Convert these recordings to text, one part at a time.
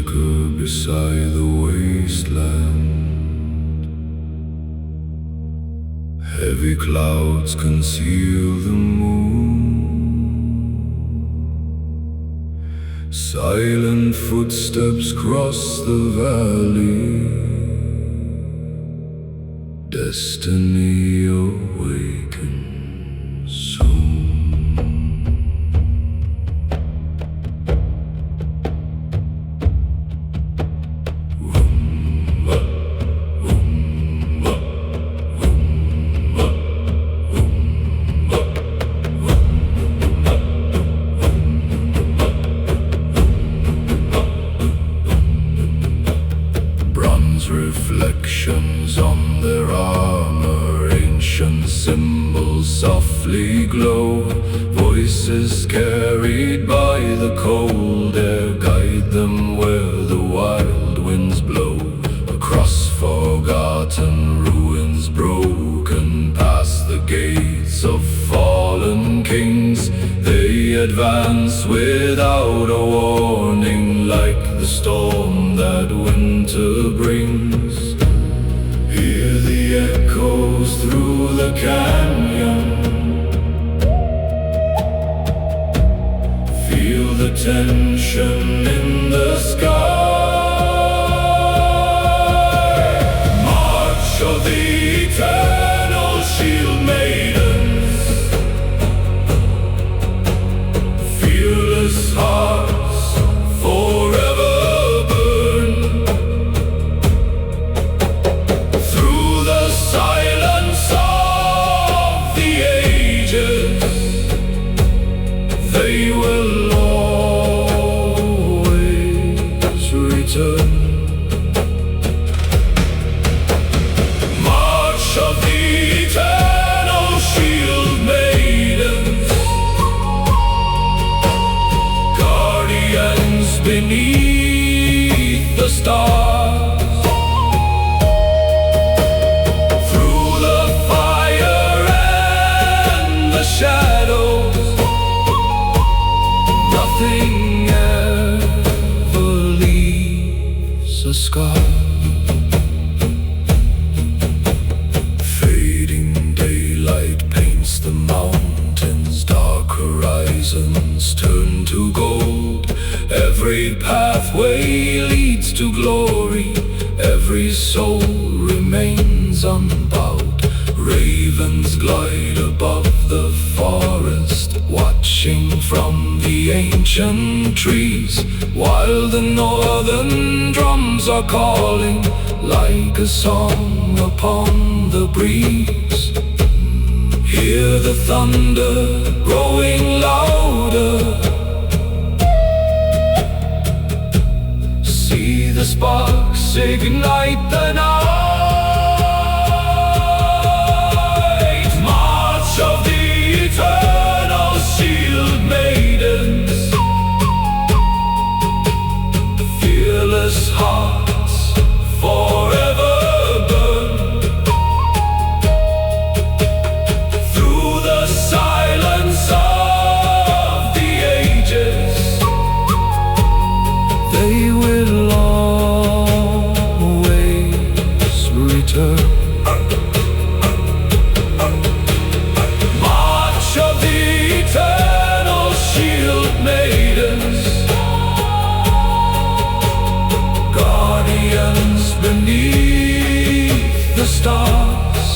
flicker beside the wasteland. Heavy clouds conceal the moon. Silent footsteps cross the valley. Destiny awakens soon. Reflections on their armor, ancient symbols softly glow. Voices carried by the cold air guide them where the wild winds blow. Across forgotten ruins broken, past the gates of fallen kings, they advance without a warning, like the storm that winter brings. Hear the echoes through the canyon. Feel the tension in the sky. March of the eternal Shieldmaidens. Fearless hearts forever burn. Through the silence of the ages, they will always return. March of the eternal Shieldmaidens, guardians beneath the stars. Through the fire and the shadows, nothing ever leaves a scar. Fading daylight paints the mountains, dark horizons turn to gold. Every pathway leads to glory, every soul remains unbowed. Ravens glide above the forest, watching from the ancient trees, while the northern drums are calling like a song upon the breeze. Hear the thunder growing louder. See the sparks ignite the night. March of the eternal Shieldmaidens. Fearless hearts forever burn. Through the silence of the ages, they will always return. March of the eternal Shieldmaidens, guardians beneath the stars.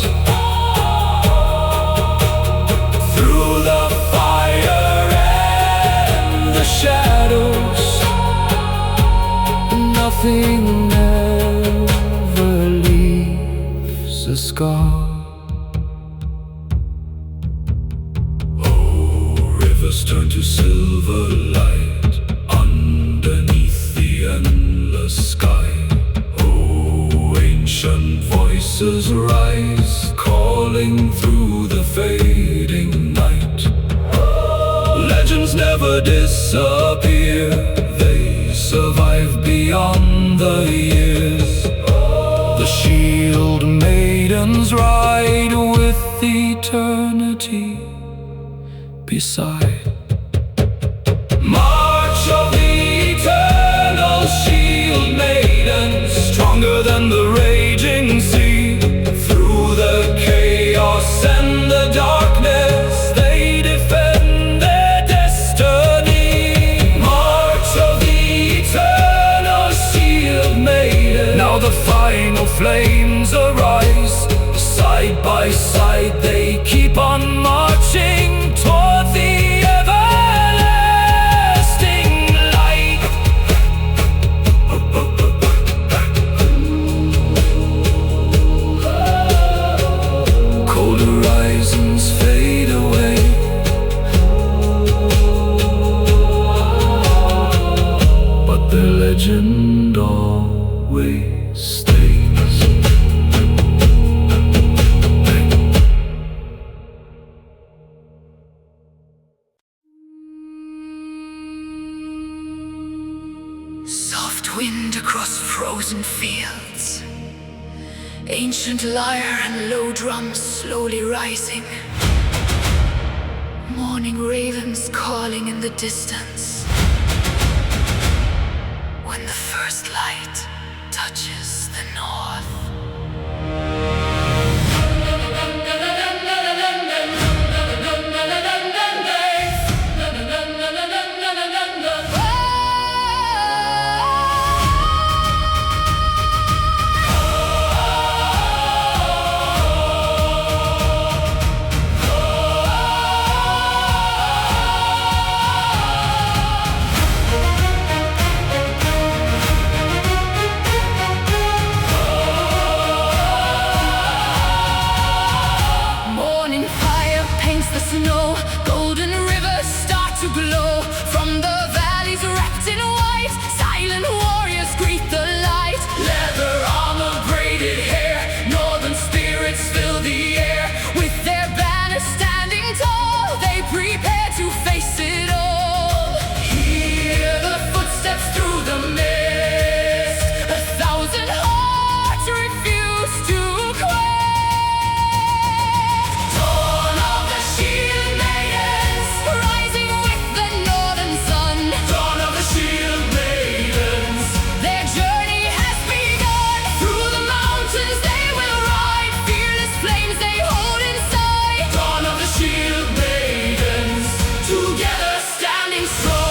Through the fire and the shadows, nothing ever leaves a scar. Oh, rivers turn to silver light underneath the endless sky. Oh, ancient voices rise, calling through the fading night. Legends never disappear, they survive beyond the years. The Shieldmaidens ride with eternity beside. March of the eternal Shield. stronger than the raging sea. Through the chaos and the darkness, they defend their destiny. March of the eternal Shieldmaidens. Now the final flames arise. Side by side they keep on marching toward the everlasting light. Cold horizons fade away, but their legend always stays. Soft wind across frozen fields, ancient lyre and low drums slowly rising, morning ravens calling in the distance. When the first light touches the north, golden rivers start to glow. From the valleys wrapped in white, silent warriors greet the light. Leather armor, braided hair, northern spirits fill the air. With their banners standing tall, they prepare to face it all. Hear the footsteps through the mist, 1,000 hearts refuse to quit. Dawn of the Shieldmaidens, rising with the northern sun. Dawn of the Shieldmaidens, their journey has begun. Through the mountains they will ride, fearless flames they hold inside. Dawn of the Shieldmaidens, together standing strong.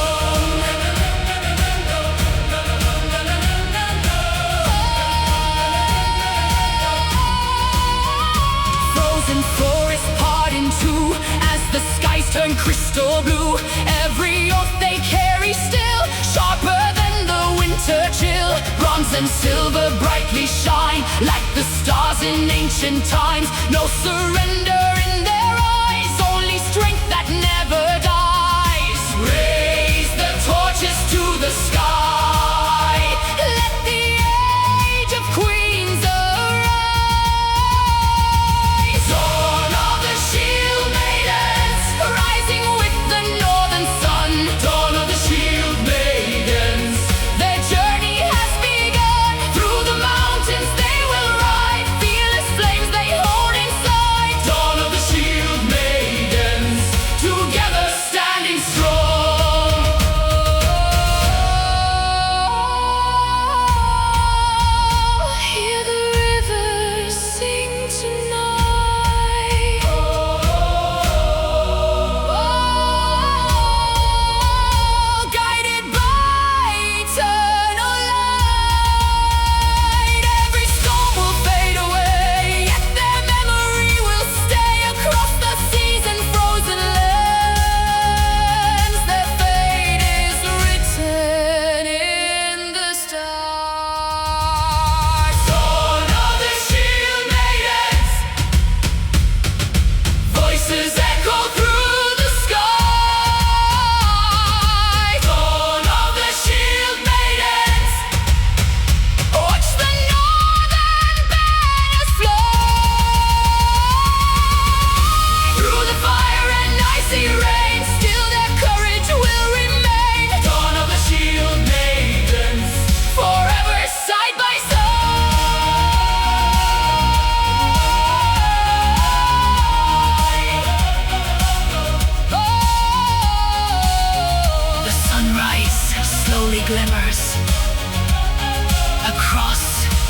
Frozen forests part in two as the skies turn crystal blue. Every oath they carry still, sharper than the winter chill. Bronze and silver brightly shine, like the stars in ancient times. No surrender in their eyes, only strength that never dies. Raise the torches to the sky, let the age of queens arise. Dawn of the Shieldmaidens, rising with the northern sun. Dawn of the Shieldmaidens, their journey has begun. Through the mountains they will ride, fearless flames they hold inside. Dawn of the Shieldmaidens.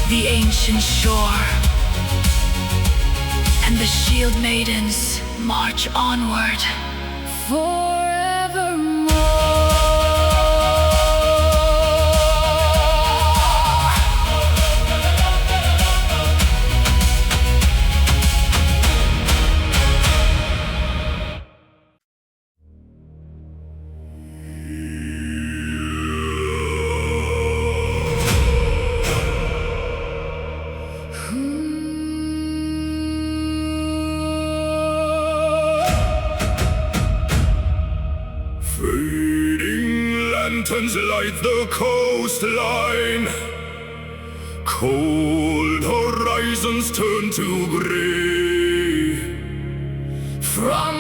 the ancient shore, and the Shieldmaidens march onward forevermore. Fading lanterns light the coastline. Cold horizons turn to gray. From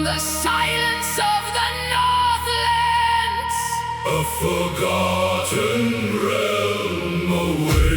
the silence of the Northlands, A forgotten realm awaits.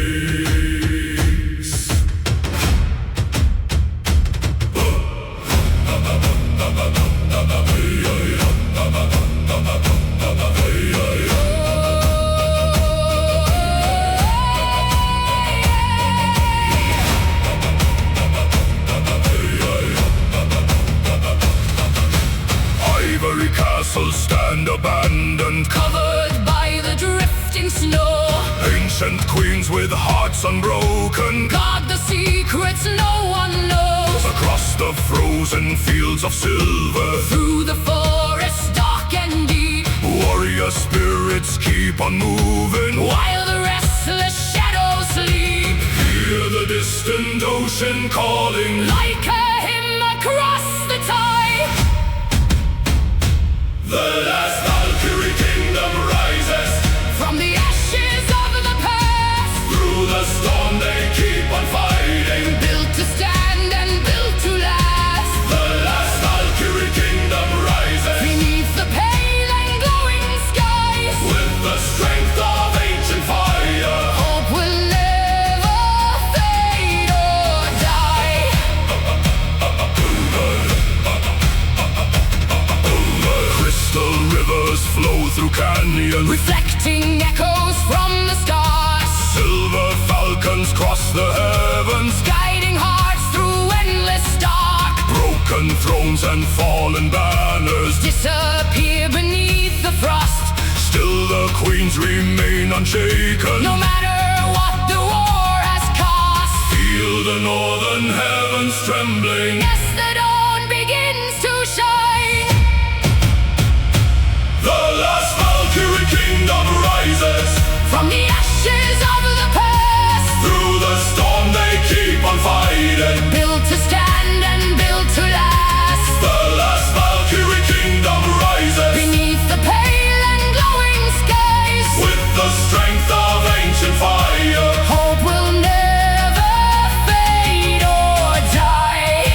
Ivory castles stand abandoned, covered by the drifting snow. ancient queens with hearts unbroken. Guard the secrets no one knows. Across the frozen fields of silver, Through the forest dark and deep, warrior spirits keep on moving. while the restless shadows sleep. Hear the distant ocean calling. Like a hymn across the tide, The last Valkyrie kingdom rises. from the ashes of the past, Through the storm they keep on fighting. built to stand and built to last. The last Valkyrie kingdom rises. Beneath the pale and glowing skies, With the strength of ancient fire. hope will never fade or die. Crystal rivers flow through canyons. Reflecting echoes from the stars, Silver falcons cross the heavens. guiding hearts through endless dark. Broken thrones and fallen banners. Disappear beneath the frost. Still the queens remain unshaken. No matter what the war has cost. Feel the northern heavens trembling. Yes, the dawn begins to shine. The last Valkyrie kingdom rises. From the ashes of the past, Through the storm they keep on fighting. built to stand and built to last. The last Valkyrie kingdom rises. Beneath the pale and glowing skies, With the strength of ancient fire. hope will never fade or die.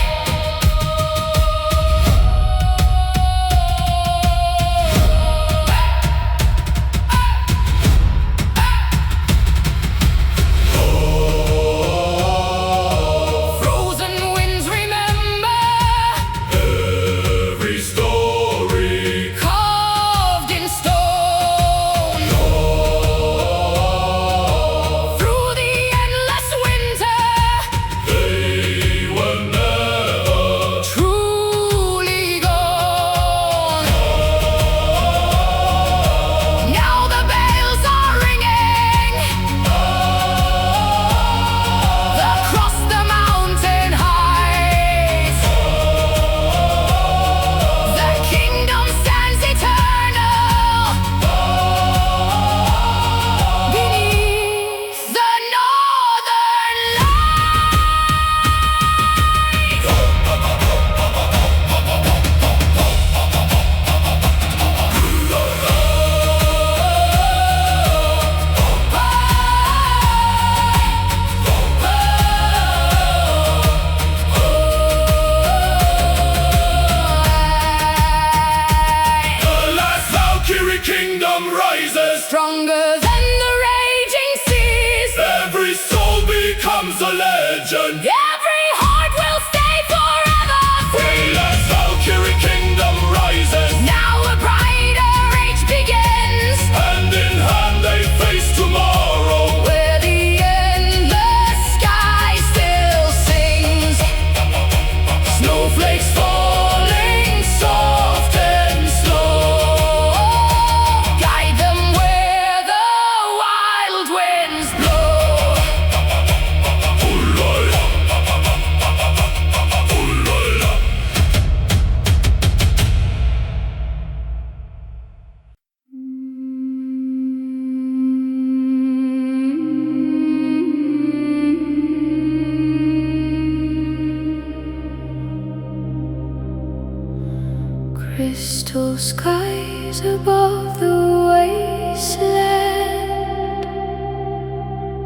Crystal skies above the wasteland,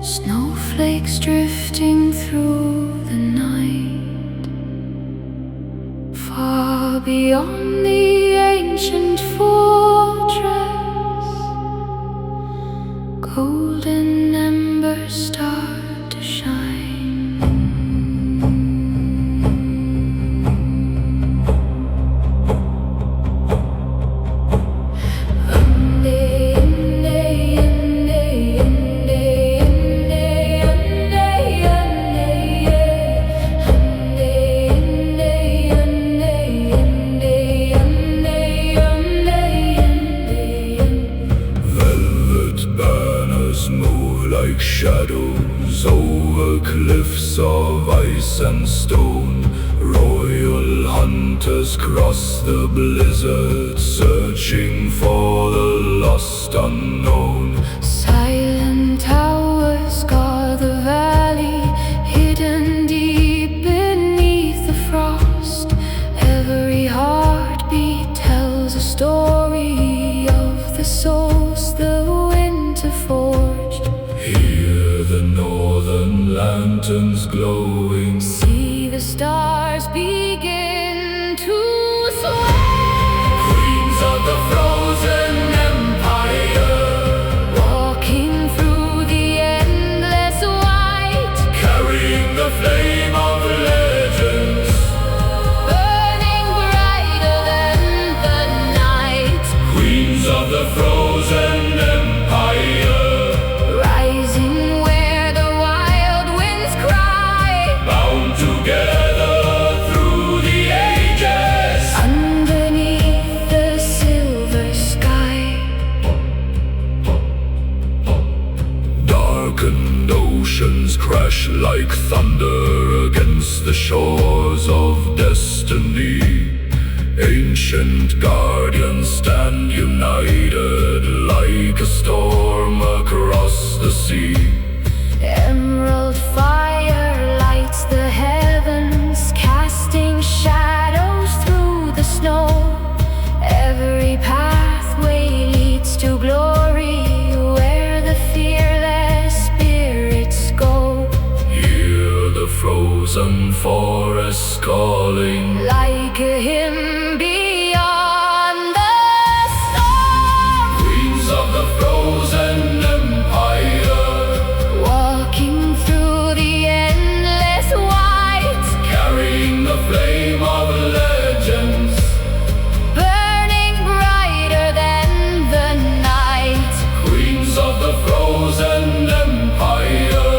snowflakes drifting through the night. Far beyond the ancient fortress, golden embers start to shine. Shadows over cliffs of ice and stone, royal hunters cross the blizzard, searching for the lost unknown. Silent towers guard the valley, hidden deep beneath the frost. Every heartbeat tells a story of the souls the winter forged. Hear the northern lanterns glowing, see the stars begin to sway. Queens of the frozen empire, Walking through the endless white, carrying the flame of legends, burning brighter than the night. Queens of the frozen empire, Rising where the wild winds cry, bound together through the ages. underneath the silver sky. Darkened oceans crash like thunder against the shores of destiny. Ancient guardians stand united like a storm across the sea. Emerald fire lights the heavens, casting shadows through the snow. Every pathway leads to glory, where the fearless spirits go. Hear the frozen forests calling, Like a hymn beyond the storm, Queens of the frozen empire, walking through the endless white, carrying the flame of legends, burning brighter than the night. Queens of the frozen empire,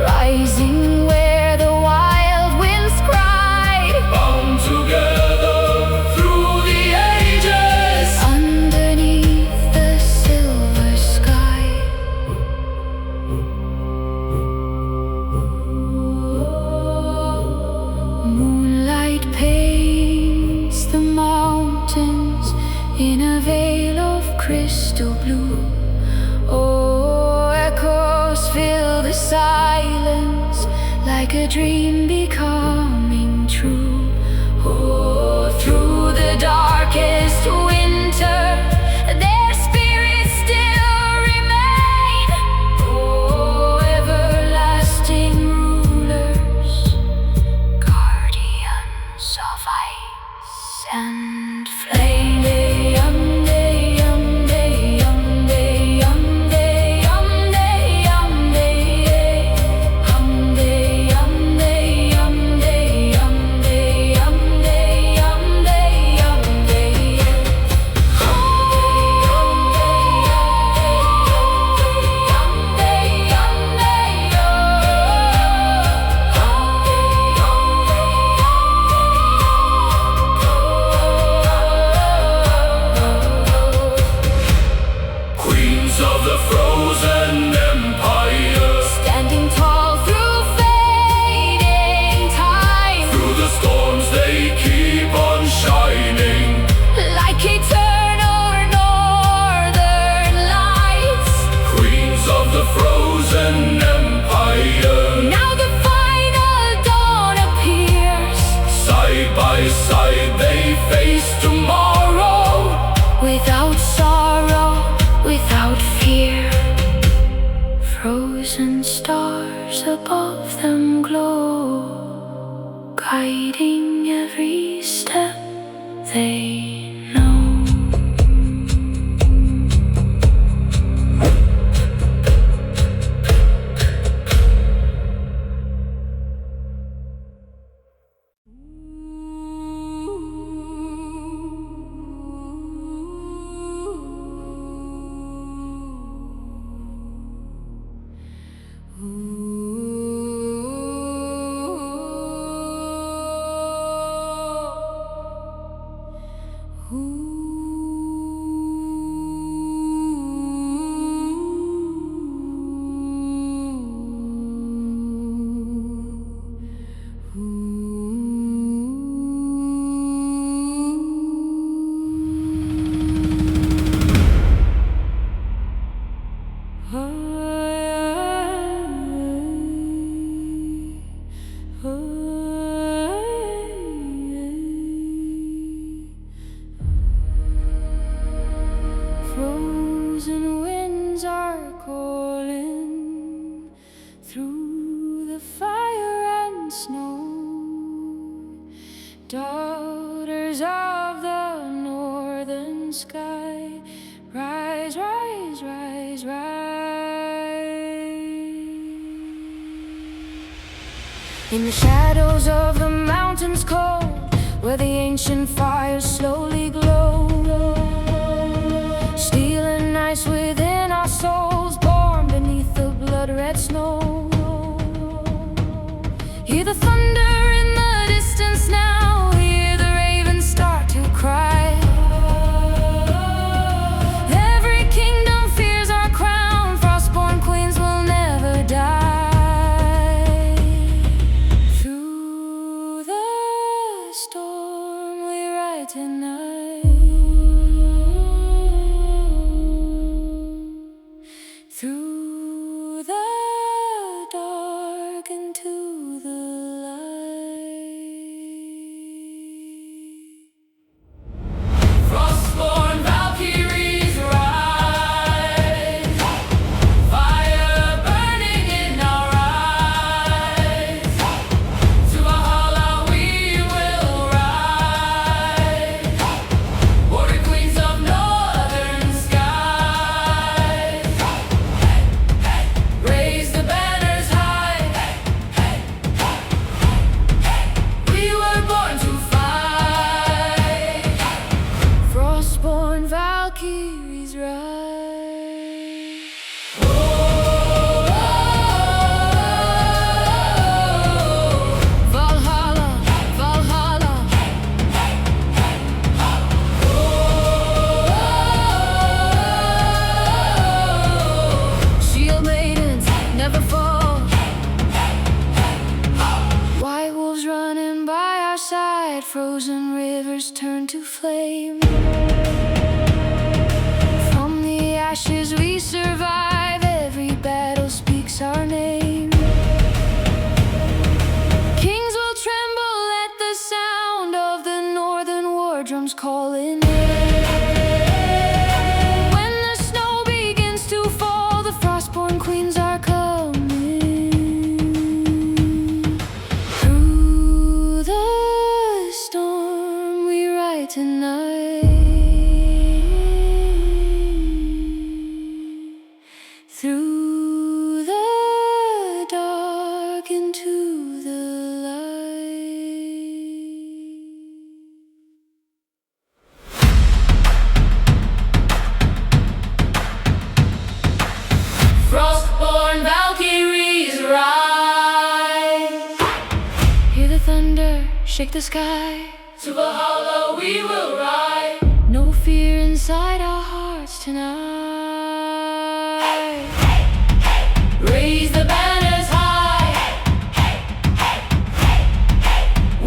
Rising where the wild winds cry, bound together through the ages. underneath the silver sky. Moonlight paints the mountains in a veil of crystal blue. Oh, echoes fill the silence like a dream becoming true. Oh, through the darkest winter, their spirits still remain. Oh, everlasting rulers, guardians of ice and flame. Queens of the frozen empire, Standing tall through fading time, through the storms they keep on shining. like eternal northern lights. Queens of the frozen empire, Now the final dawn appears, side by side they face tomorrow. thousand stars above them glow, guiding every step they know. Frozen winds are calling through the fire and snow, daughters of the northern sky, rise, rise, rise, rise. In the shadows of the mountains cold, where the ancient fires slowly glow, steel and ice within our souls, born beneath the blood-red snow. Hear the thunder in the distance now, hear the ravens start to cry. Every kingdom fears our crown, Frostborn queens will never die. Through the storm we ride tonight, through the dark into the light. Frostborn Valkyries rise, fire burning in our eyes. To Valhalla we will ride, warrior queens of northern skies. Raise the banners high, we were born to fight. Frostborn Valkyries rise. Valhalla, Valhalla. Shieldmaidens never fall. White wolves running by our side, frozen rivers turn to flame. From the ashes we survive, every battle speaks our name. Kings will tremble at the sound of the northern war drums calling in. When the snow begins to fall, the Frostborn queens are coming. Through the storm we ride tonight, through the dark into the light. Frostborn Valkyries rise. Hear the thunder shake the sky. To Valhalla we will ride. No fear inside our hearts tonight. Raise the banners high,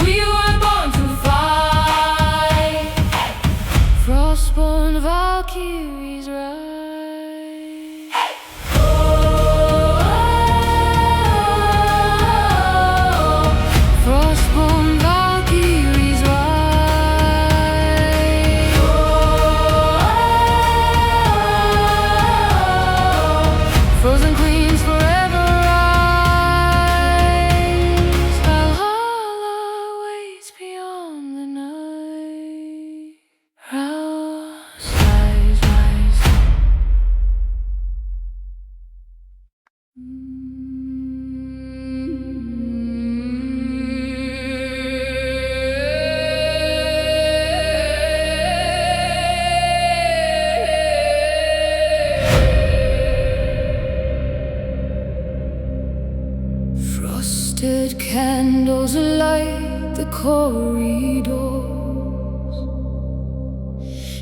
we were born to fight. Frostborn Valkyries rise. Frostborn Valkyries rise. Frosted candles light the corridors,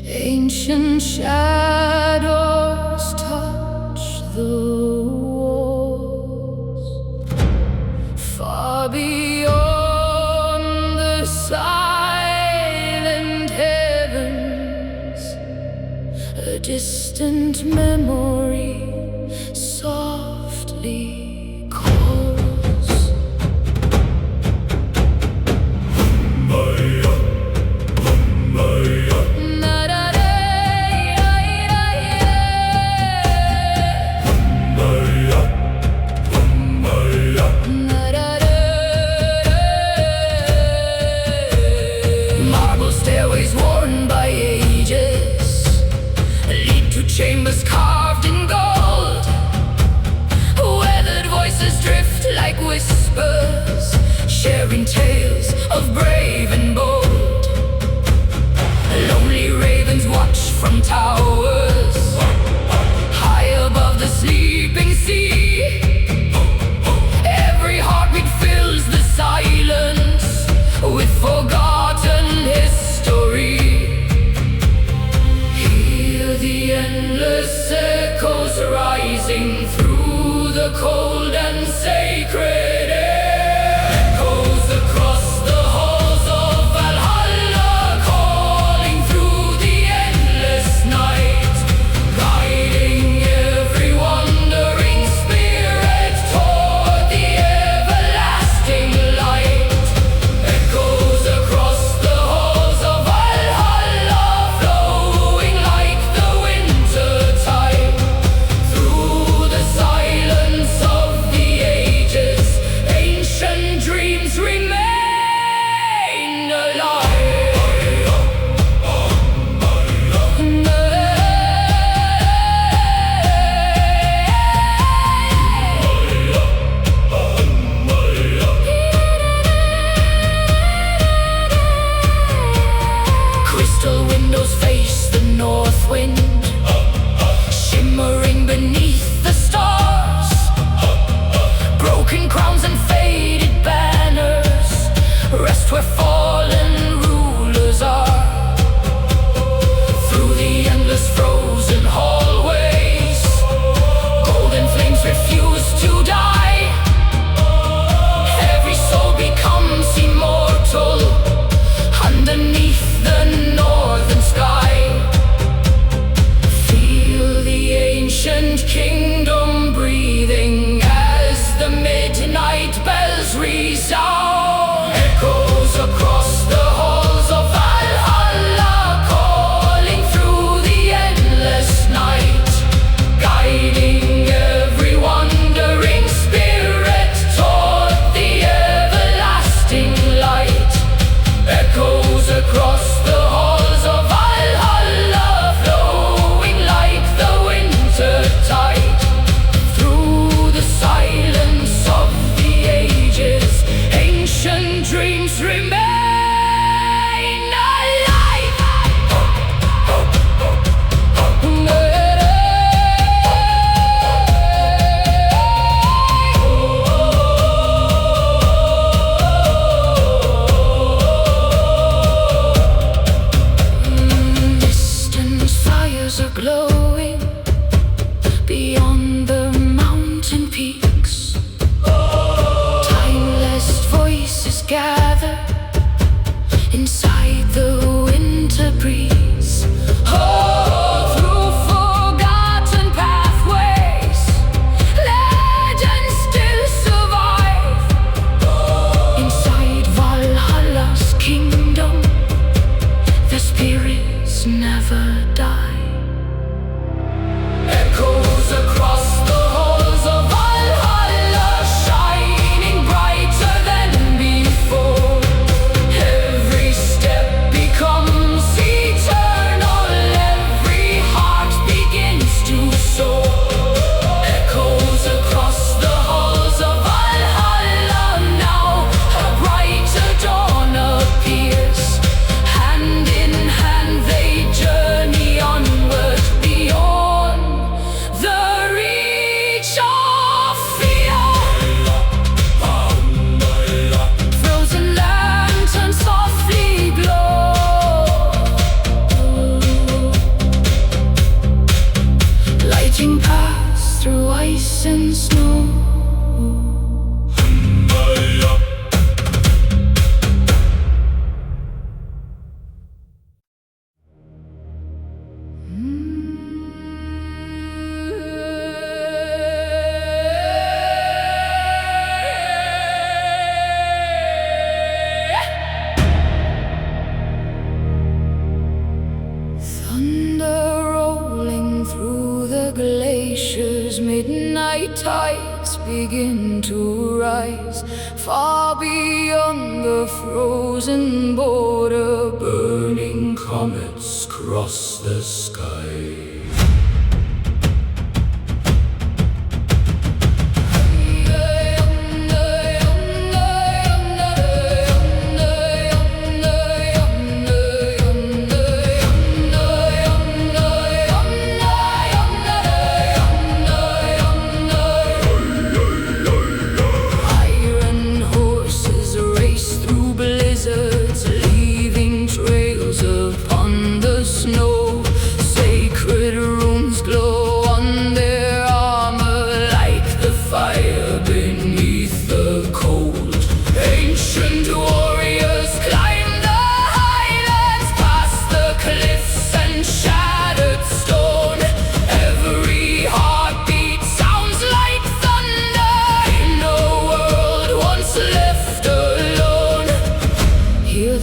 ancient shadows touch the walls. Far beyond the silent heavens, a distant memory softly calls. Stairways worn by ages lead to chambers carved in gold. Weathered voices drift like whispers, sharing tales of brave and bold. Lonely ravens watch from towers high above the sleeping sea. Every heartbeat fills the silence with forgotten history. Hear the endless echoes rising through the cold and sacred air. Echoes across the halls of Valhalla, calling through the endless night, guiding every wandering begin to rise, far beyond the frozen border. Burning comets cross the sky.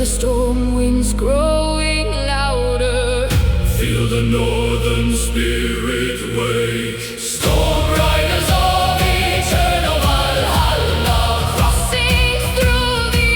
Storm winds growing louder. Feel the northern spirit wake. Storm riders of eternal Valhalla, Crossing through the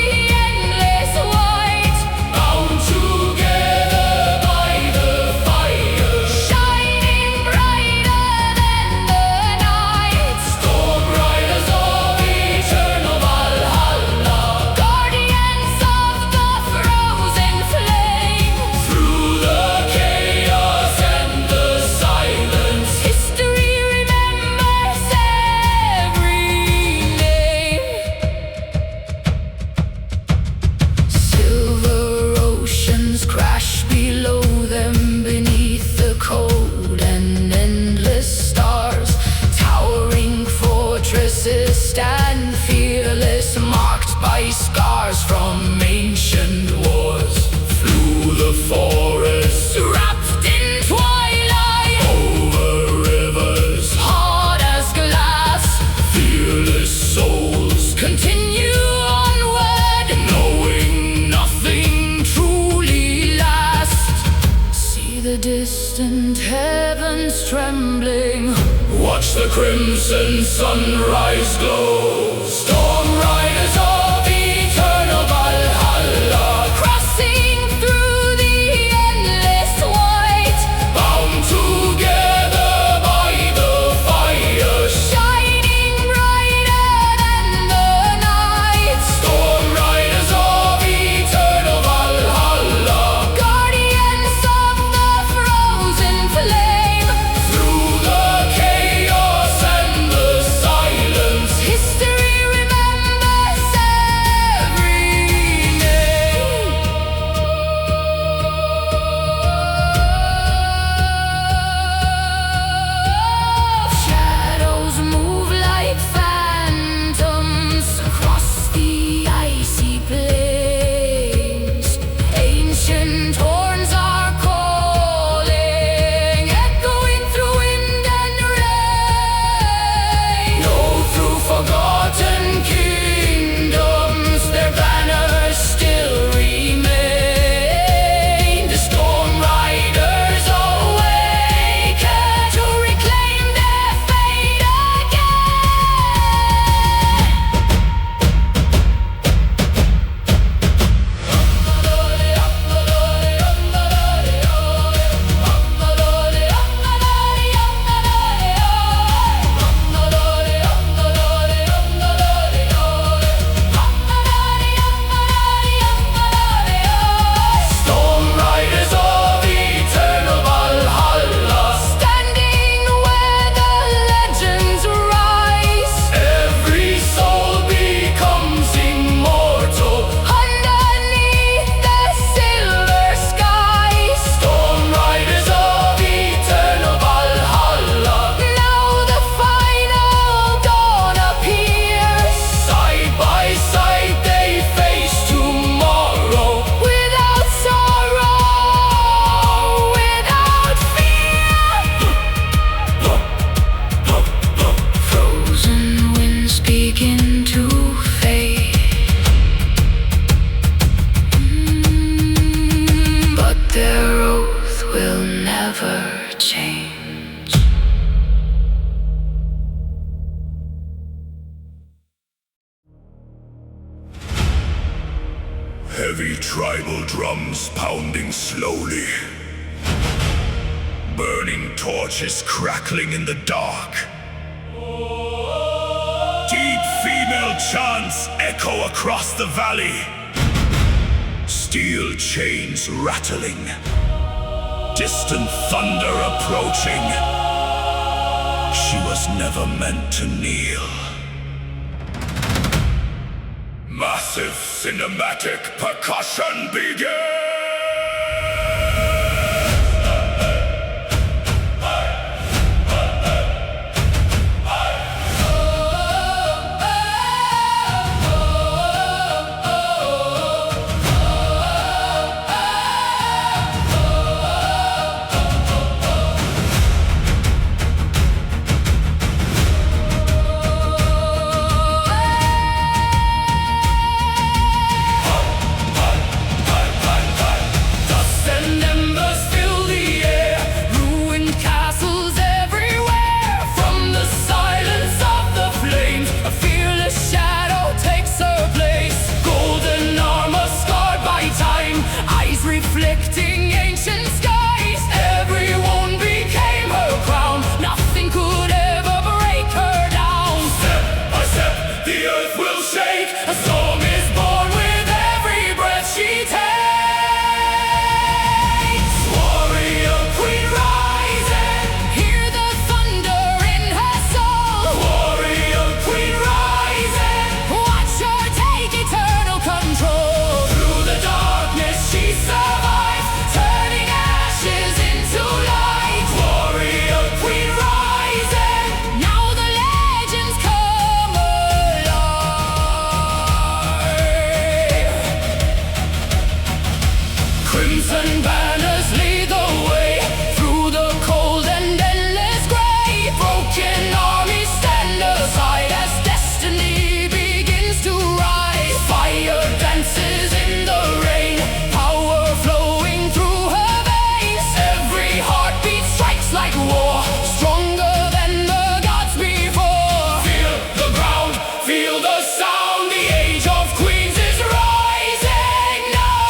endless white, bound together by the fire, shining brighter than the night. Storm riders of eternal Valhalla, Guardians of the frozen flame. through the chaos and the silence. History remembers every name. Silver oceans crash below them, beneath the cold and endless stars. Towering fortresses stand fearless, marked by scars from ancient wars. Through the forest, Wrapped in twilight, over rivers, hard as glass, fearless souls, continue onward, knowing nothing truly lasts. See the distant heavens trembling. watch the crimson sunrise glow. Storm riders of eternal Valhalla, Crossing through the endless white, bound together by the fire, shining brighter than the night. storm riders of eternal Valhalla, Guardians of the frozen flame. through the chaos and the silence. History Heavy tribal drums pounding slowly. Burning torches crackling in the dark. Deep female chants echo across the valley. Steel chains rattling. Distant thunder approaching. She was never meant to kneel. Massive cinematic percussion begins! Reflecting ancient skies, everyone became her crown. Nothing could ever break her down. Step by step, the earth will shake. A storm is born with every breath she takes. Warrior queen rising, hear the thunder in her soul. Warrior queen Rising, watch her take eternal control. Through the darkness she survives, turning ashes into light. Warrior queen rising, now the legends come alive. Crimson banners lead the way through the cold and endless gray. Broken armies stand aside as destiny begins to rise. Fire dances in the rain, power flowing through her veins. Every heartbeat strikes like war, stronger than the gods before. Feel the ground, feel the sound. The age of queens is rising now.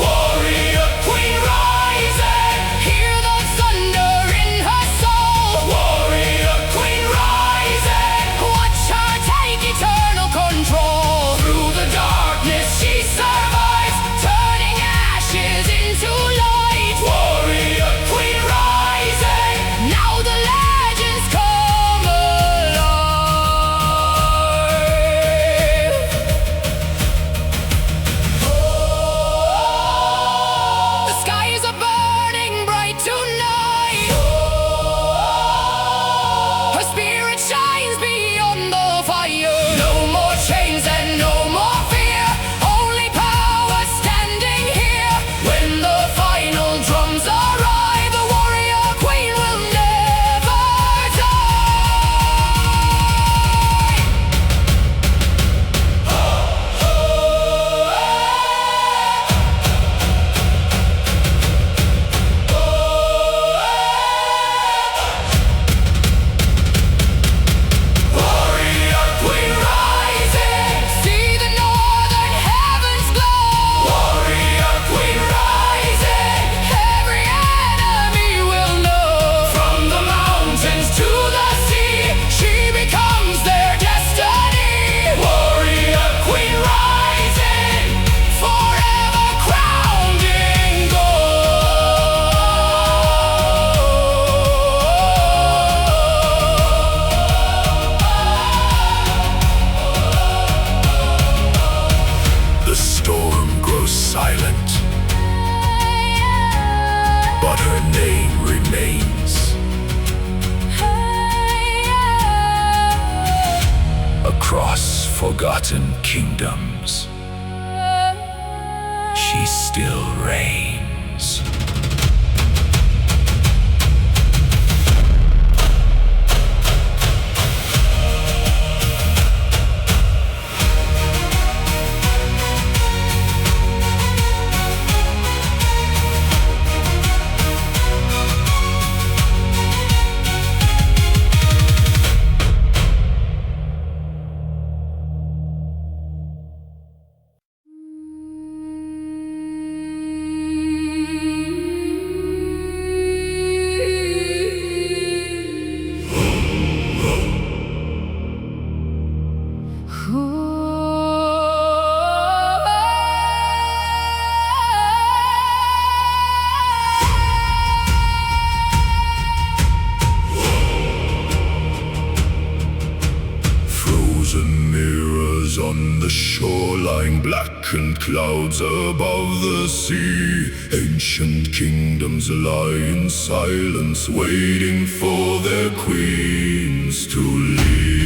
Warrior queen rising, hear the thunder in her soul. Warrior queen rising, watch her take eternal control. Through the darkness she survives, turning ashes into light. Warrior queen rising, now the legends come alive. The skies are burning bright tonight. Her spirit shines beyond the fire. No more chains and no more fear, only power standing here. When the final drums arrive, the warrior queen will never die. Warrior queen rising, see the northern heavens glow. Warrior queen rising, every enemy will know. From the mountains to the sea, she becomes their destiny. Warrior queen rising, forever crowned in gold. The storm grows silent, but her name remains. Across forgotten kingdoms, she still reigns. Sailors on the shore lying blackened clouds above the sea. Ancient kingdoms lie in silence, waiting for their queens to leave.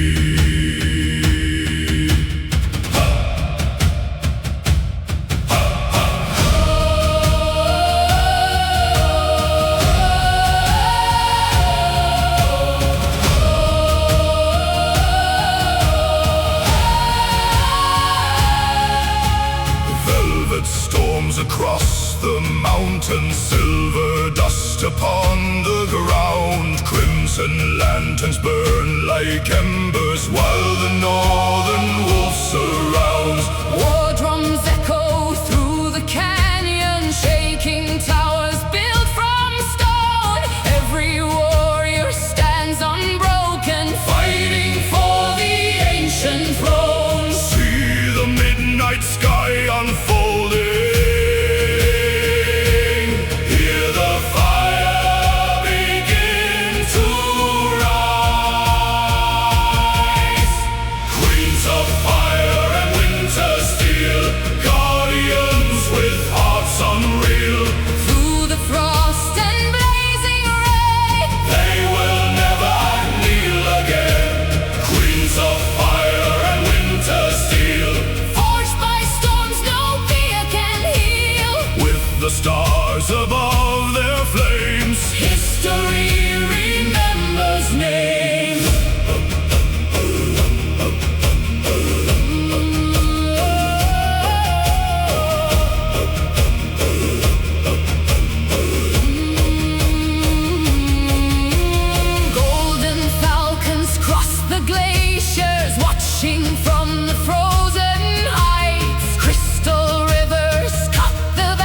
Across the mountains, silver dust upon the ground. Crimson lanterns burn like embers while the northern wolf surrounds. War drums echo through the canyon, shaking towers built from stone. Every warrior stands unbroken, fighting for the ancient throne. See the midnight sky unfolding. Stars above their flames, history remembers names. Golden falcons cross the glaciers, watching from the frozen heights. Crystal rivers cut the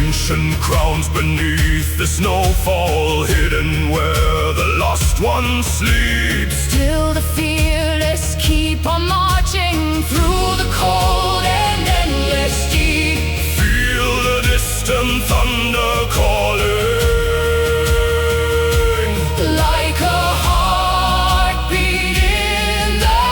ancient crowns beneath the snowfall, hidden where the lost one sleeps. Still the fearless keep on marching through the cold and endless deep. Feel the distant thunder calling, like a heartbeat in the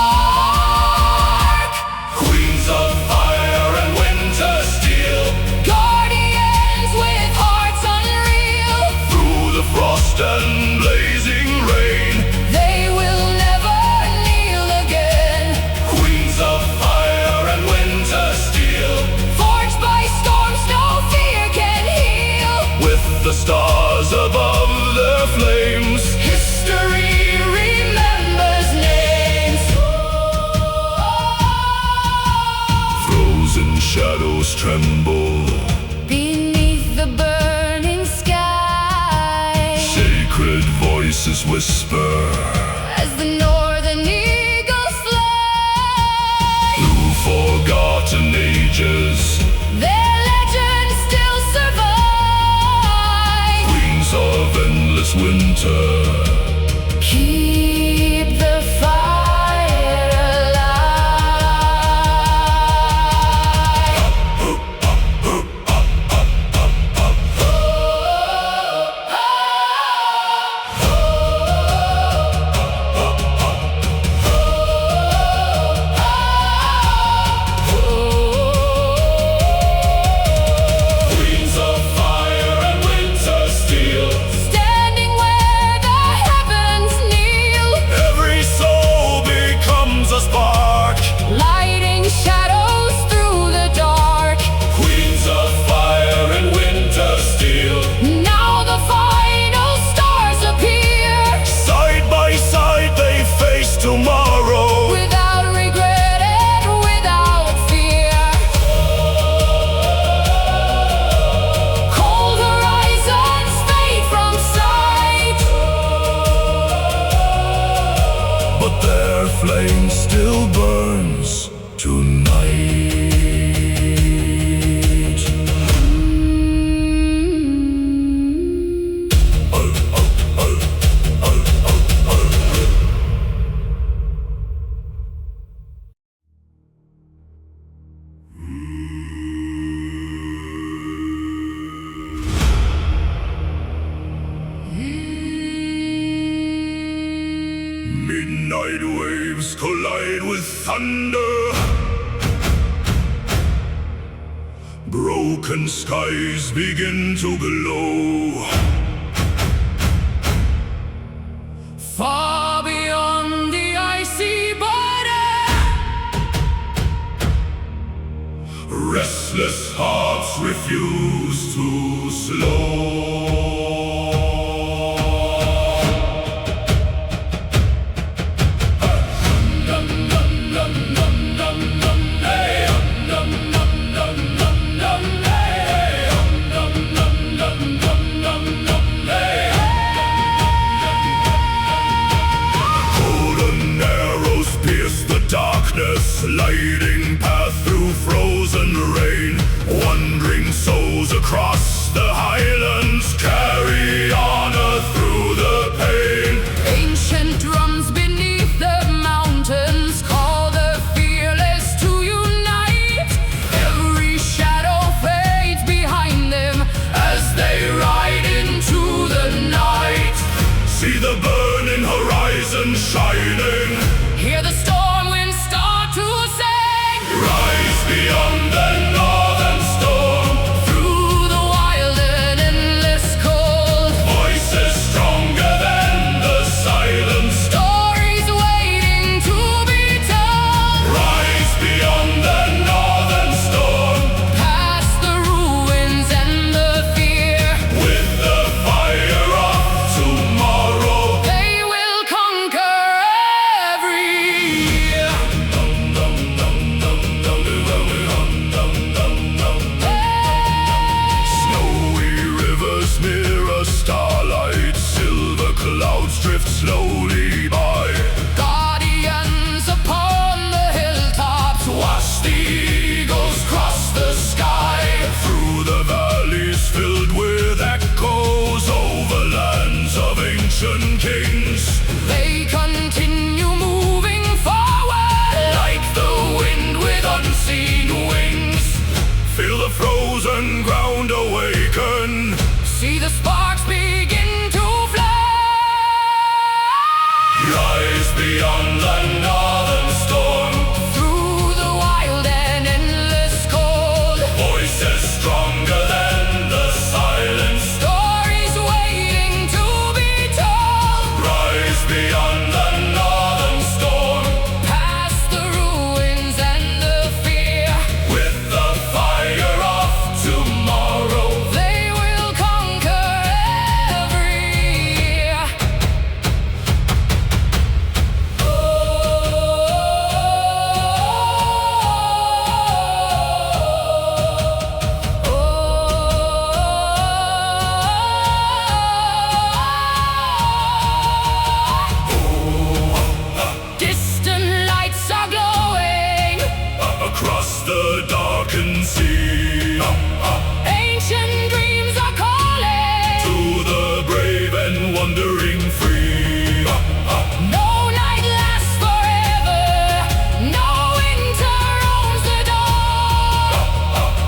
dark. Queens of fire and Wintersteel, guardians with hearts unreal. Through the frost and blazing rain, they will never kneel again. Queens of fire and Wintersteel, forged by storms no fear can heal. with the stars above their flames, history remembers names. frozen shadows tremble Beneath the burning sky, sacred voices whisper as the northern eagles fly. through forgotten ages. Their legends still survive. Queens of endless winter, Keep the fire alive. Queens of fire and Wintersteel, Standing where the heavens kneel, Midnight waves collide with thunder. Broken skies begin to glow. Far beyond the icy border, Restless hearts refuse to slow. Sliding path through frozen rain, wandering souls across the highlands carry honor through the pain. Ancient drums beneath the mountains call the fearless to unite. Every shadow fades behind them as they ride into the night. See the burning horizon shining. Hear the storm winds start to sing. Rise beyond the northern storm. Through the wild and endless cold. Voices stronger than the silence. Stories waiting to be told. Rise beyond the northern storm. Past the ruins and the fear. With the fire of tomorrow. They will conquer every year. Snowy rivers mirror starlight. Silver clouds drift slowly by. Guardians upon the hilltops. Watch the eagles cross the sky. Through the valleys filled with echoes. Over lands of ancient kings. They continue moving forward. Like the wind with unseen wings. Feel the frozen ground awaken. See the sparks begin to fly. Rise beyond the northern storm. Through the wild and endless cold. Voices stronger than the silence. Stories waiting to be told. Rise beyond the northern storm. Past the ruins and the fear. With the fire of tomorrow. They will conquer every year. Distant lights are glowing. Across the darkened sea. Ancient dreams are calling. To the brave and wandering free. No night lasts forever. No winter owns the dawn.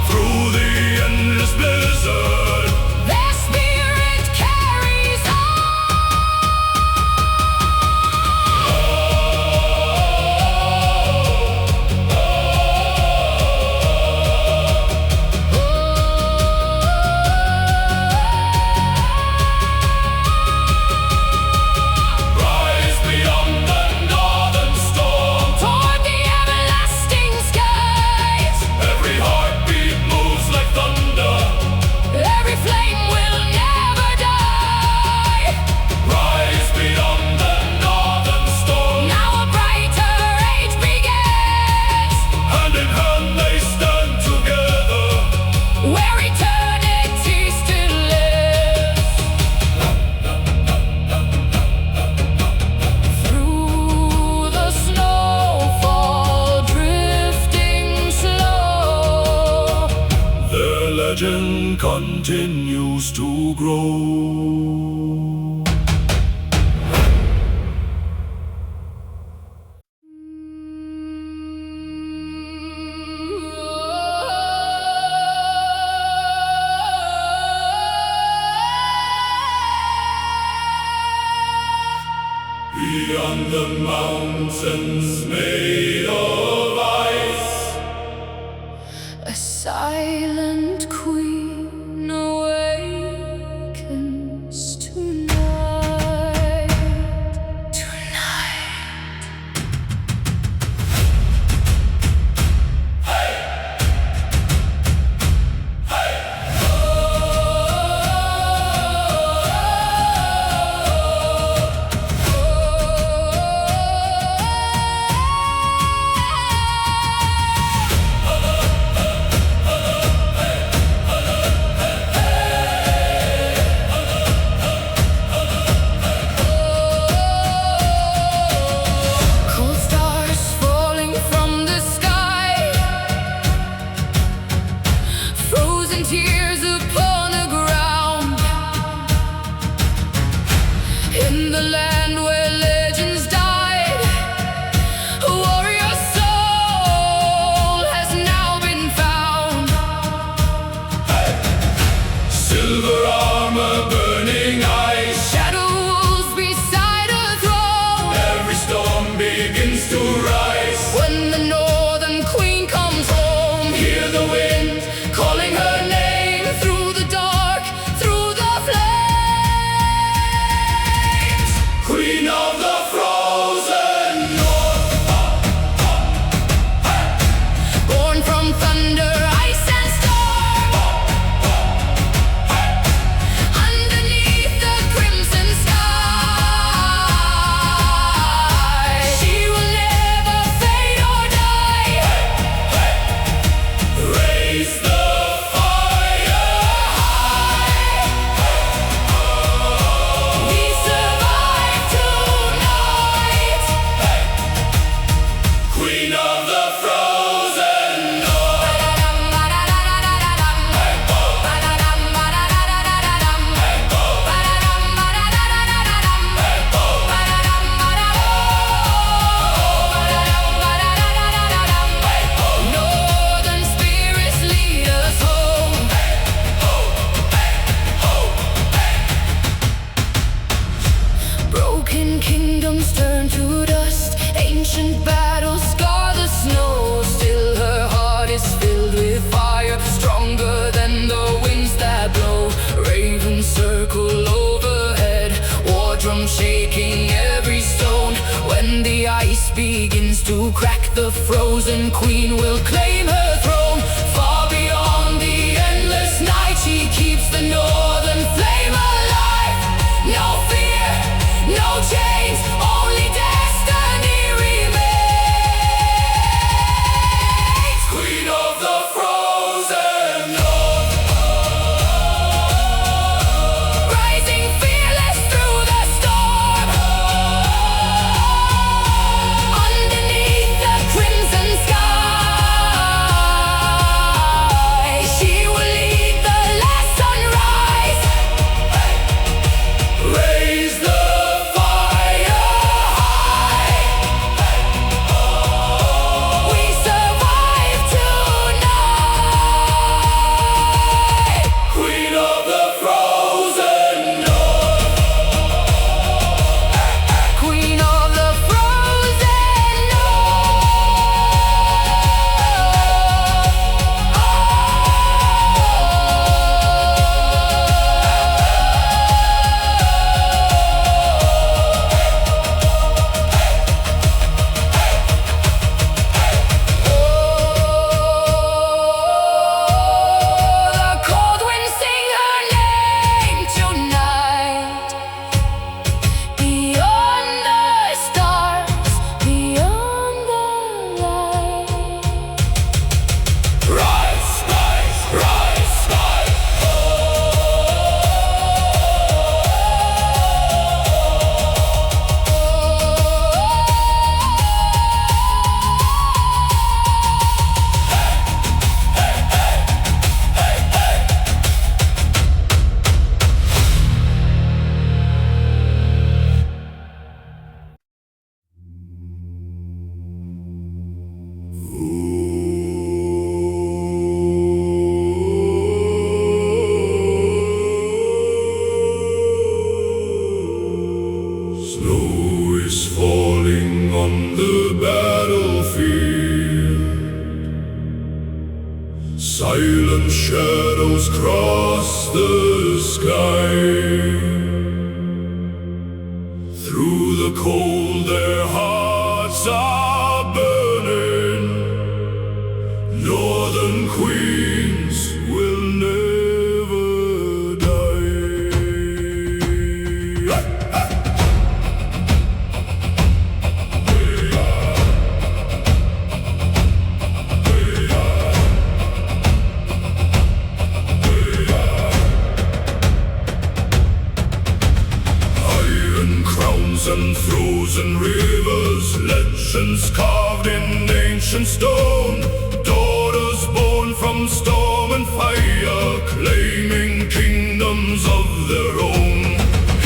Through the endless blizzard. Their spirit carries Rise beyond the northern storm. toward the everlasting skies. Every heartbeat moves like thunder. Every flame will never die. Rise beyond the northern storm. Now a brighter age begins, Hand in hand they stand together. where eternity still lives. Through the snowfall drifting slow. Their legend continues to grow. on the mountains made of ice. A silent queen awakens tonight. Cold stars falling from the sky, frozen tears upon the ground. In the land where legends died, a warrior soul has now been found. Silver armor, burning eyes. Shadows beside a throne. Every storm begins to rise. When the northern queen comes home, Hear the wind calling her name through the dark, through the flames. Queen of the frozen north. Born from thunder, ice and storm. Underneath the crimson sky, she will never fade or die. Raise the fire high. We survive tonight. Queen of the frozen north. Northern spirits lead us home. Broken kingdoms turn to dust. Ancient battles scar the snow. Still her heart is filled with fire, stronger than the winds that blow. Ravens circle overhead, war drum shaking every stone. When the ice begins to crack, the frozen queen will claim her throne. Far beyond the endless night, she keeps the northern flame alive. No fear, no chains, only destiny remains. Queen of the frozen north. Rising fearless through the storm. Underneath the crimson sky, shadows cross the sky. Through the cold their hearts are burning. Northern queens will never die. Iron crowns and frozen rivers, legends carved in ancient stone. Daughters born from storm and fire, claiming kingdoms of their own.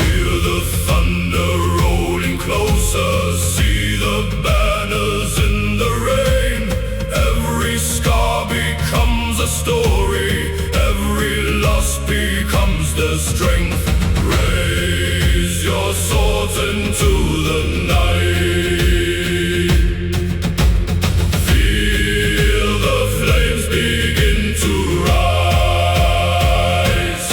Hear the thunder rolling closer, see the banners in the rain. Every scar becomes a story, every loss becomes their strength. Raise your swords into the night. Feel the flames begin to rise.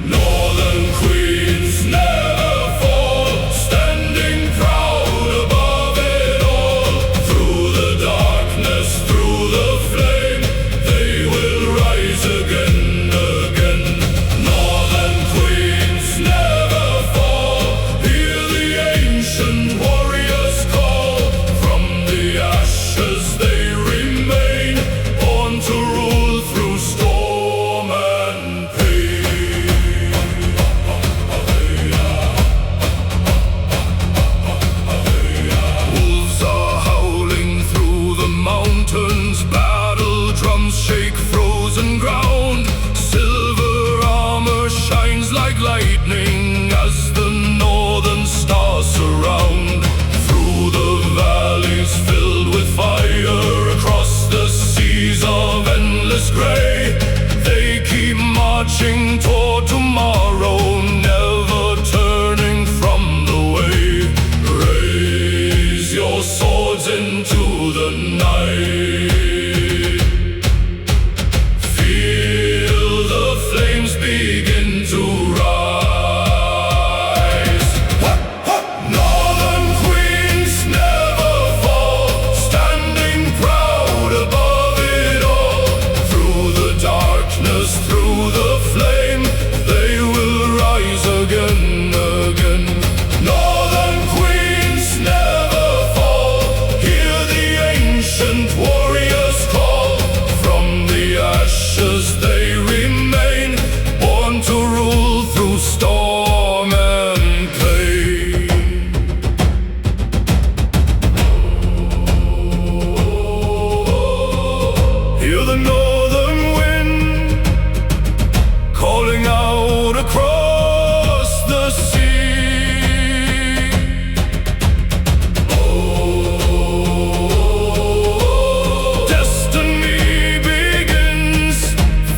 Northern queens never fall, standing proud above it all. Through the darkness, through the flame, they will rise again, again. Northern queens never fall. Hear the ancient warriors call. From the ashes they remain, born to rule through storm and pain. Wolves are howling through the mountains, battle drums shake frozen ground. Silver armor shines like lightning as the northern stars surround. Through the valleys filled with fire, across the seas of endless gray, they keep marching toward tomorrow, never turning from the way. Raise your swords into the night. Feel the flames begin to rise. Northern queens never fall, standing proud above it all. Through the darkness, through the flame, they will rise again, again. Northern queens never fall. Hear the ancient warriors call. From the ashes they remain, born to rule through storm and pain. Hear the northern wind calling out across the sea. Destiny begins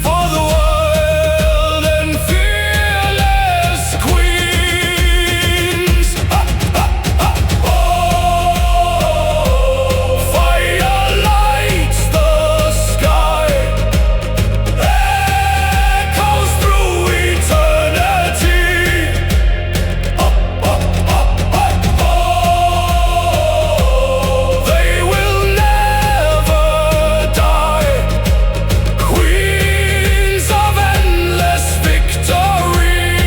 for the wild and fearless queens. Fire lights the sky, echoes through eternity. They will never die, queens of endless victory.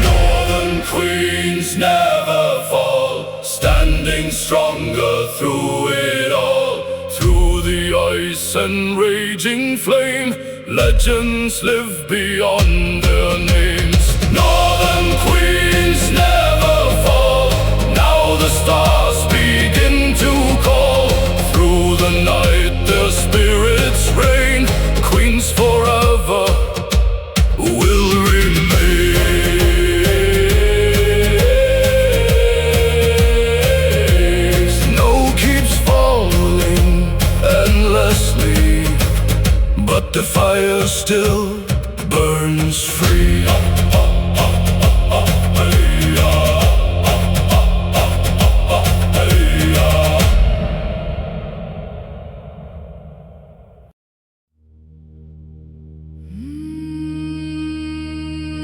Northern queens never fall, standing stronger through it all. Through the ice and raging flame, legends live beyond their names. Northern queens never fall. Now the stars begin to call. Through the night their spirits reign. Queens forever will remain. Snow keeps falling endlessly, but the fire still burns free.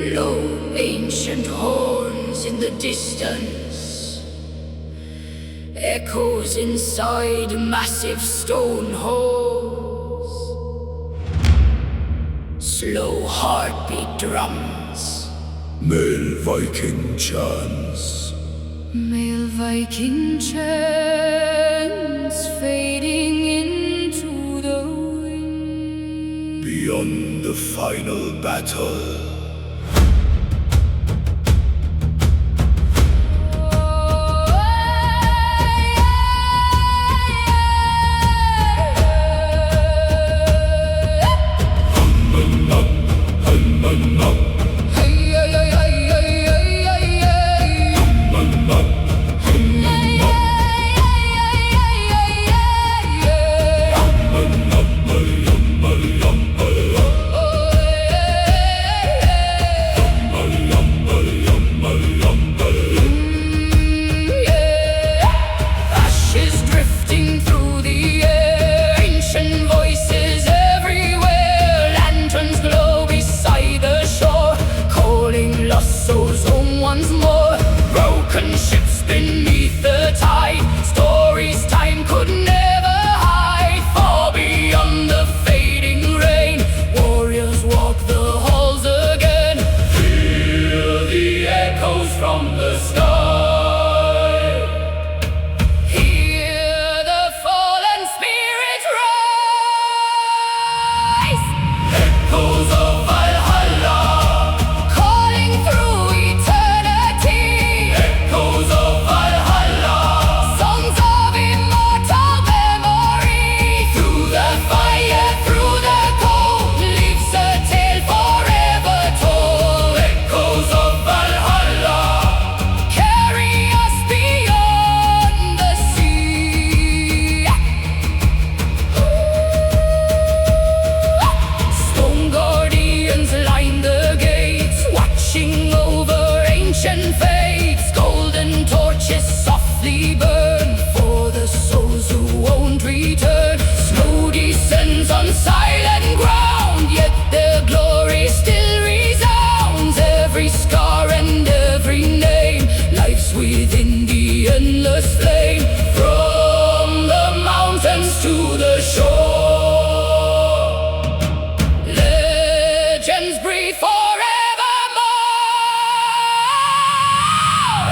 Low ancient horns in the distance, echoes inside massive stone halls, slow heartbeat drums, male Viking chants, male Viking chants fading into the wind. Beyond the final battle,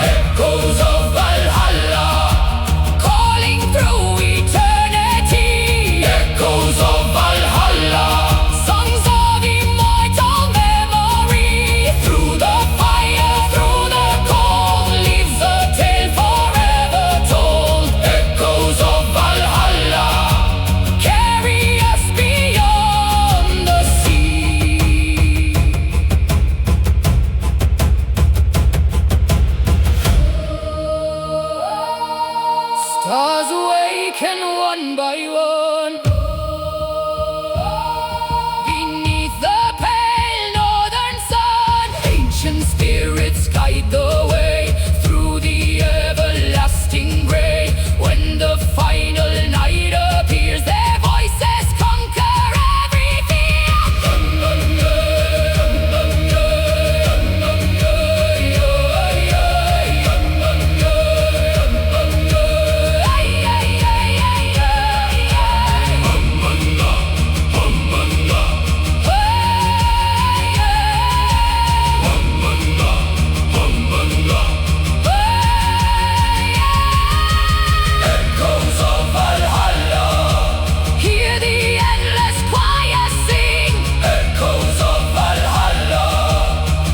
echoes of Valhalla, calling through eternity. Echoes of Valhalla, songs of immortal memory. Through the fire, through the cold, leaves a tale forever told. Echoes of Valhalla, carry us beyond the sea. Stars awaken one by one, beneath the pale northern sun. Ancient spirits guide the way through the everlasting gray. When the final night appears, their voices conquer every fear. Echoes of Valhalla, hear the endless choir sing. Echoes of Valhalla,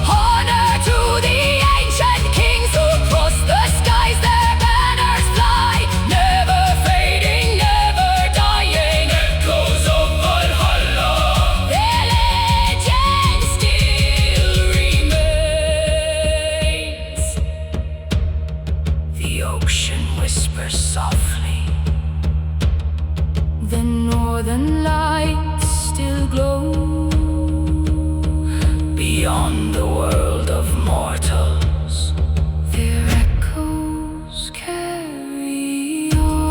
honor to the ancient kings who cross the skies, their banners fly, never fading, never dying. Echoes of Valhalla, their legend still remains. The ocean whispers softly, the northern lights still glow. Beyond the world of mortals, their echoes carry on.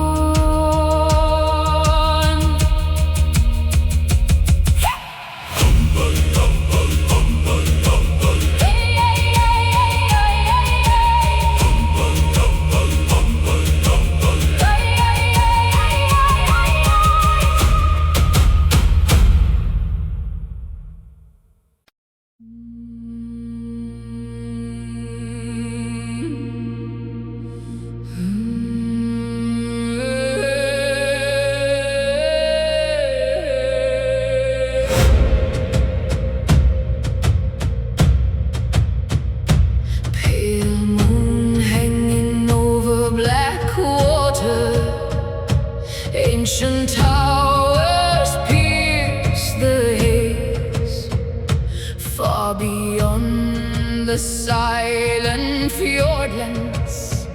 far beyond the silent fjordlands,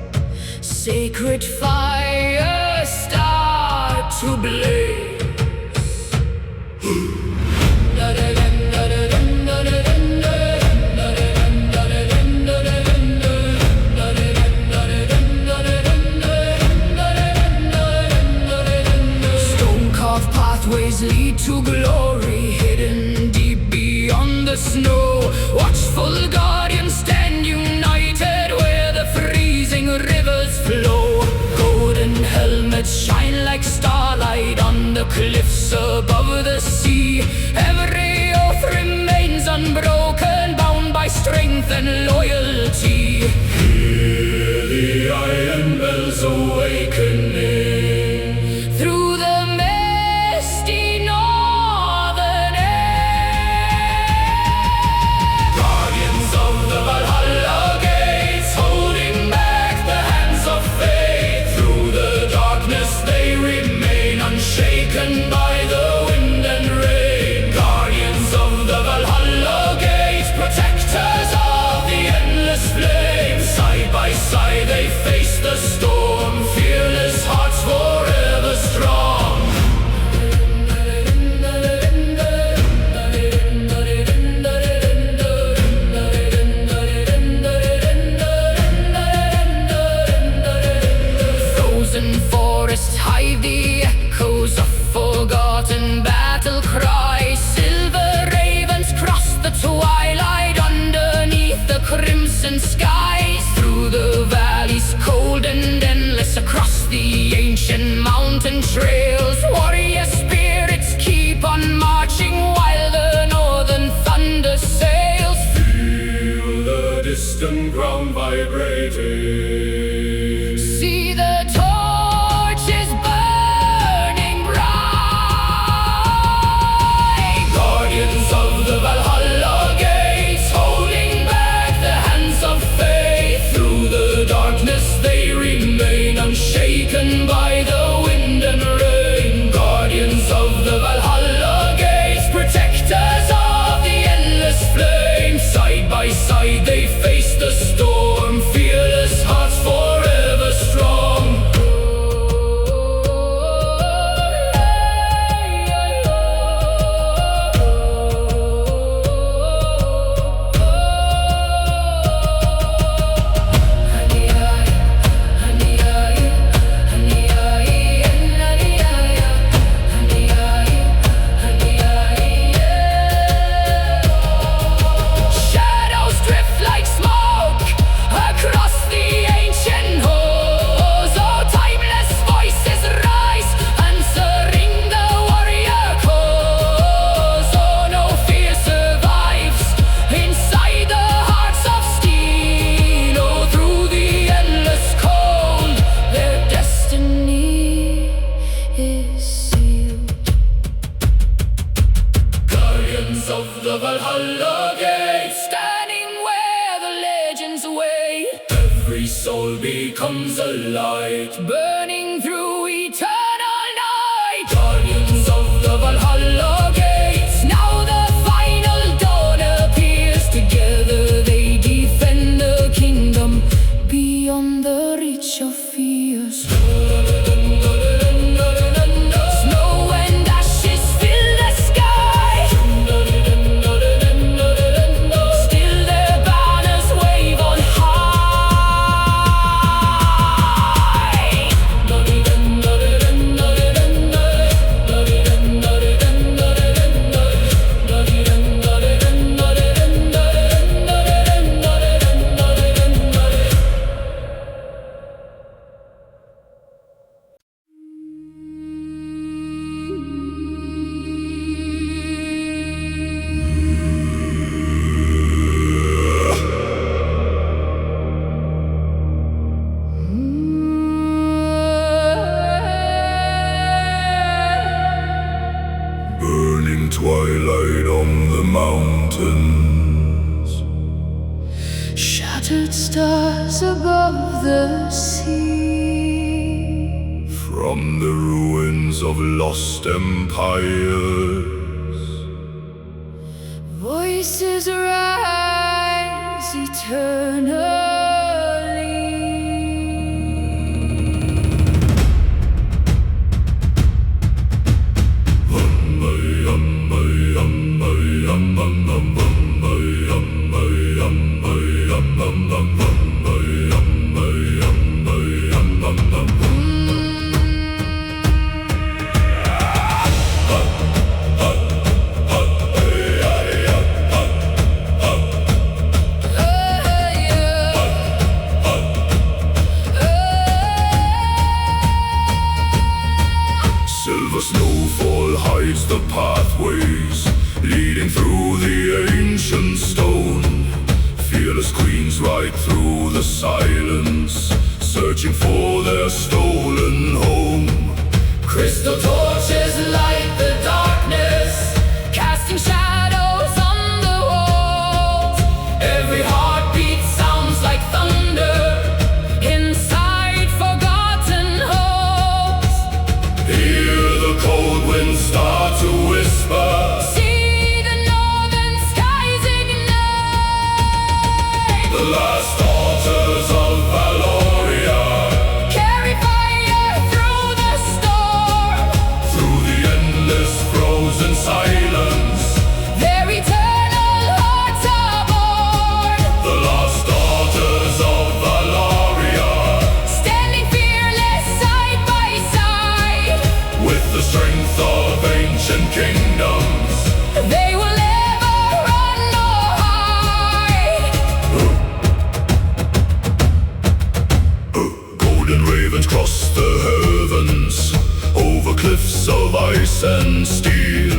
sacred fire start to blaze. Stone-carved pathways lead to glory, hidden deep beyond the snow. Watchful guardians stand united where the freezing rivers flow. Golden helmets shine like starlight on the cliffs above the sea. Every oath remains unbroken, bound by strength and loyalty. Hear the iron bells awakening through the misty northern air. Guardians of the Valhalla gates, holding back the hands of fate. Through the darkness they remain unshaken by the wind and rain. Guardians of the Valhalla gates, protectors of the endless flame. Side by side they face the storm, fearless hearts forever strong. Frozen forests hide the echoes of forgotten battle cries. Silver ravens cross the twilight underneath the crimson skies. Through the valleys cold and endless, across the ancient mountain trails, warrior spirits keep on marching while the northern thunder sails. Feel the distant ground vibrating. See the torches burning bright. Guardians of the Valhalla gates, holding back the hands of fate. Through the darkness they remain unshaken by the wind and rain. Guardians of the Valhalla gates, protectors of the endless flame. Side by side they face the storm, fearless hearts forever strong. Shadows drift like smoke across the ancient halls. Oh, timeless voices rise, answering the warrior calls. Oh, no fear survives inside the hearts of steel. Oh, through the endless cold, their destiny is sealed. Guardians of the Valhalla gates, standing where the legends wait. Every soul becomes a light, burning through eternal night. Guardians of the Valhalla gates, now the final dawn appears. Together they defend the kingdom beyond the reach of fears. Snow and ashes fill the sky, still their banners wave on high. twilight on the mountains. Shattered stars above the sea. From the ruins of lost empires, Voices voices rise eternally. Silver snowfall hides the pathways leading through the ancient stone. Fearless queens ride through the silence, searching for their stolen home. Crystal torches light the darkness, casting shadows on the walls. Every heartbeat sounds like thunder inside forgotten halls. Hear the cold winds start to whisper. See the northern skies ignite. The last daughters of Valoria Carry fire through the storm. through the endless frozen silence. Their eternal hearts are born, The lost daughters of Valoria, standing fearless side by side. with the strength of ancient kingdoms. They will never run or hide. Golden ravens cross the heavens, over cliffs of ice and steel.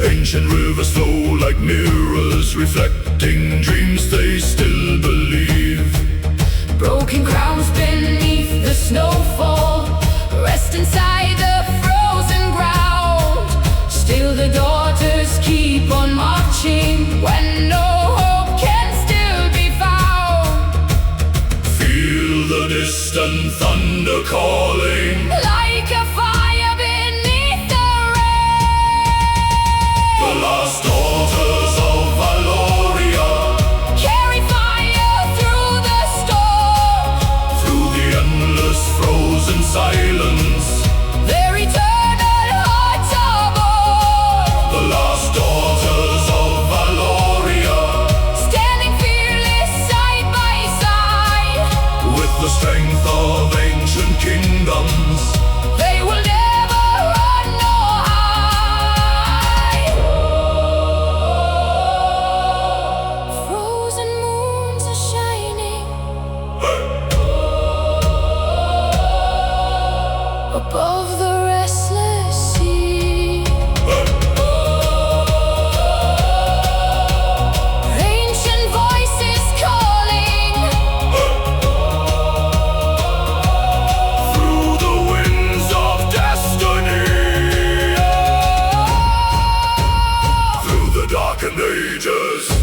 Ancient rivers flow like mirrors, reflecting dreams they still believe. Broken crowns beneath the snowfall, rest inside the frozen ground. Still the daughters keep on marching when no hope can still be found. Feel the distant thunder calling. Like a fire beneath the rain. The last daughters of Valoria, Carry fire through the storm. through the endless frozen silence. Their eternal hearts are born, The last daughters of Valoria, standing fearless side by side. with the strength of ancient kingdoms. They will never run or hide. Frozen moons are shining above the restless sea. Ancient voices calling, Through the winds of destiny, through the darkened ages.